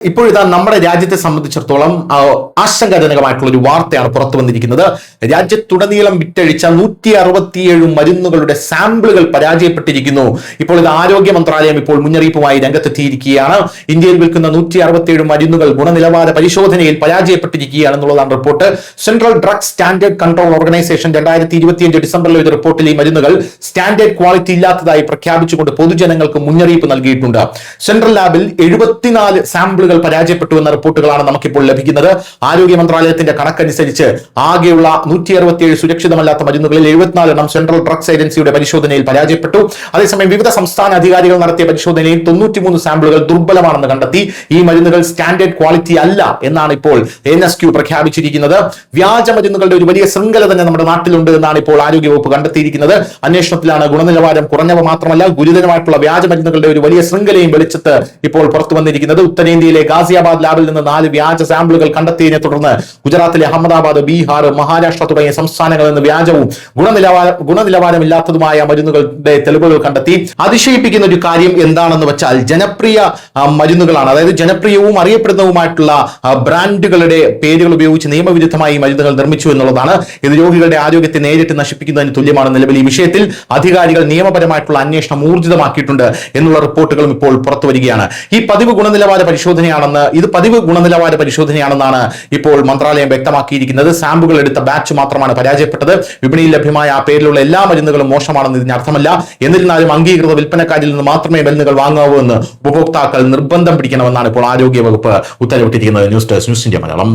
ഇപ്പോഴിതാ നമ്മുടെ രാജ്യത്തെ സംബന്ധിച്ചിടത്തോളം ആശങ്കാജനകമായിട്ടുള്ള ഒരു വാർത്തയാണ് പുറത്തു വന്നിരിക്കുന്നത്. രാജ്യത്തുടനീളം വിറ്റഴിച്ച 167 മരുന്നുകളുടെ സാമ്പിളുകൾ പരാജയപ്പെട്ടിരിക്കുന്നു. ഇപ്പോൾ ഇത് ആരോഗ്യ മന്ത്രാലയം ഇപ്പോൾ മുന്നറിയിപ്പുമായി രംഗത്തെത്തിയിരിക്കുകയാണ്. ഇന്ത്യയിൽ വിൽക്കുന്ന 167 മരുന്നുകൾ ഗുണനിലവാര പരിശോധനയിൽ പരാജയപ്പെട്ടിരിക്കുകയാണെന്നുള്ളതാണ് report. Central drug standard control organisation 2025 ഡിസംബറിലെ ഒരു റിപ്പോർട്ടിൽ ഈ മരുന്നുകൾ സ്റ്റാൻഡേർഡ് ക്വാളിറ്റി ഇല്ലാത്തതായി പ്രഖ്യാപിച്ചുകൊണ്ട് പൊതുജനങ്ങൾക്ക് മുന്നറിയിപ്പ് നൽകിയിട്ടുണ്ട്. സെൻട്രൽ ലാബിൽ 74 സാമ്പിളുകൾ പരാജയപ്പെട്ടു എന്ന റിപ്പോർട്ടുകളാണ് നമുക്കിപ്പോൾ ലഭിക്കുന്നത്. ആരോഗ്യ മന്ത്രാലയത്തിന്റെ കണക്കനുസരിച്ച് ആകെയുള്ള 167 സുരക്ഷിതമല്ലാത്ത മരുന്നുകളിൽ 74 എണ്ണം സെൻട്രൽ ഡ്രഗ്സ് ഏജൻസിയുടെ പരിശോധനയിൽ പരാജയപ്പെട്ടു. അതേസമയം വിവിധ സംസ്ഥാന അധികാരികൾ നടത്തിയ പരിശോധനയിൽ 93 സാമ്പിളുകൾ ദുർബലമാണെന്ന് കണ്ടെത്തി. ഈ മരുന്നുകൾ സ്റ്റാൻഡേർഡ് ക്വാളിറ്റി അല്ല എന്നാണ് ഇപ്പോൾ NSQ പ്രഖ്യാപിച്ചിരിക്കുന്നത്. വ്യാജ മരുന്നുകളുടെ ഒരു വലിയ ശൃംഖല തന്നെ നമ്മുടെ നാട്ടിലുണ്ട് എന്നാണ് ഇപ്പോൾ ആരോഗ്യവകുപ്പ് കണ്ടെത്തിയിരിക്കുന്നത്. അന്വേഷണത്തിലാണ് ഗുണനിലവാരം കുറഞ്ഞവ മാത്രമല്ല ഗുരുതരമായിട്ടുള്ള വ്യാജ മരുന്നുകളുടെ ഒരു വലിയ ശൃംഖലയും വെളിച്ചത്ത് ഇപ്പോൾ പുറത്തു വന്നിരിക്കുന്നത്. ഉത്തരേന്ത്യയിലെ ഗാസിയാബാദ് ലാബിൽ നിന്ന് 4 വ്യാജ സാമ്പിളുകൾ കണ്ടെത്തിയതിനെ തുടർന്ന് ഗുജറാത്തിലെ അഹമ്മദാബാദ്, ബീഹാർ, മഹാരാഷ്ട്ര തുടങ്ങിയ സംസ്ഥാനങ്ങളിൽ നിന്ന് വ്യാജവും ഗുണനിലവാരമില്ലാത്തതുമായ മരുന്നുകളുടെ തെളിവുകൾ കണ്ടെത്തി. അതിശയിപ്പിക്കുന്ന ഒരു കാര്യം എന്താണെന്ന് വെച്ചാൽ ജനപ്രിയ മരുന്നുകളാണ്, അതായത് ജനപ്രിയവും അറിയപ്പെടുന്നതുമായിട്ടുള്ള ബ്രാൻഡുകളുടെ പേരുകൾ ഉപയോഗിച്ച് നിയമവിരുദ്ധമായി മരുന്നുകൾ നിർമ്മിച്ചു എന്നുള്ളതാണ്. ഇത് രോഗികളുടെ ആരോഗ്യത്തെ നേരിട്ട് നശിപ്പിക്കുന്നതിന് തുല്യമാണ്. നിലവിൽ ഈ വിഷയത്തിൽ അധികാരികൾ നിയമപരമായിട്ടുള്ള അന്വേഷണം ഊർജിതമാക്കിയിട്ടുണ്ട് എന്നുള്ള റിപ്പോർട്ടുകളും ഇപ്പോൾ പുറത്തു വരികയാണ്. ഈ പതിവ് ഗുണനിലവാര പരിശോധനയാണെന്നാണ് ഇപ്പോൾ മന്ത്രാലയം വ്യക്തമാക്കിയിരിക്കുന്നത്. സാമ്പിളുകൾ എടുത്ത ബാച്ച് മാത്രമാണ് പരാജയപ്പെട്ടത്. വിപണിയിൽ ലഭ്യമായ ആ പേരിലുള്ള എല്ലാ മരുന്നുകളും മോശമാണെന്ന് ഇതിന് അർത്ഥമല്ല. എന്നിരുന്നാലും അംഗീകൃത വിൽപ്പനക്കാരിൽ നിന്ന് മാത്രമേ മരുന്നുകൾ വാങ്ങാവൂ എന്ന് ഉപഭോക്താക്കൾ നിർബന്ധം പിടിക്കണമെന്നാണ് ഇപ്പോൾ ആരോഗ്യ വകുപ്പ് ഉത്തരവിട്ടിരിക്കുന്നത്. News desk, news India Malayalam.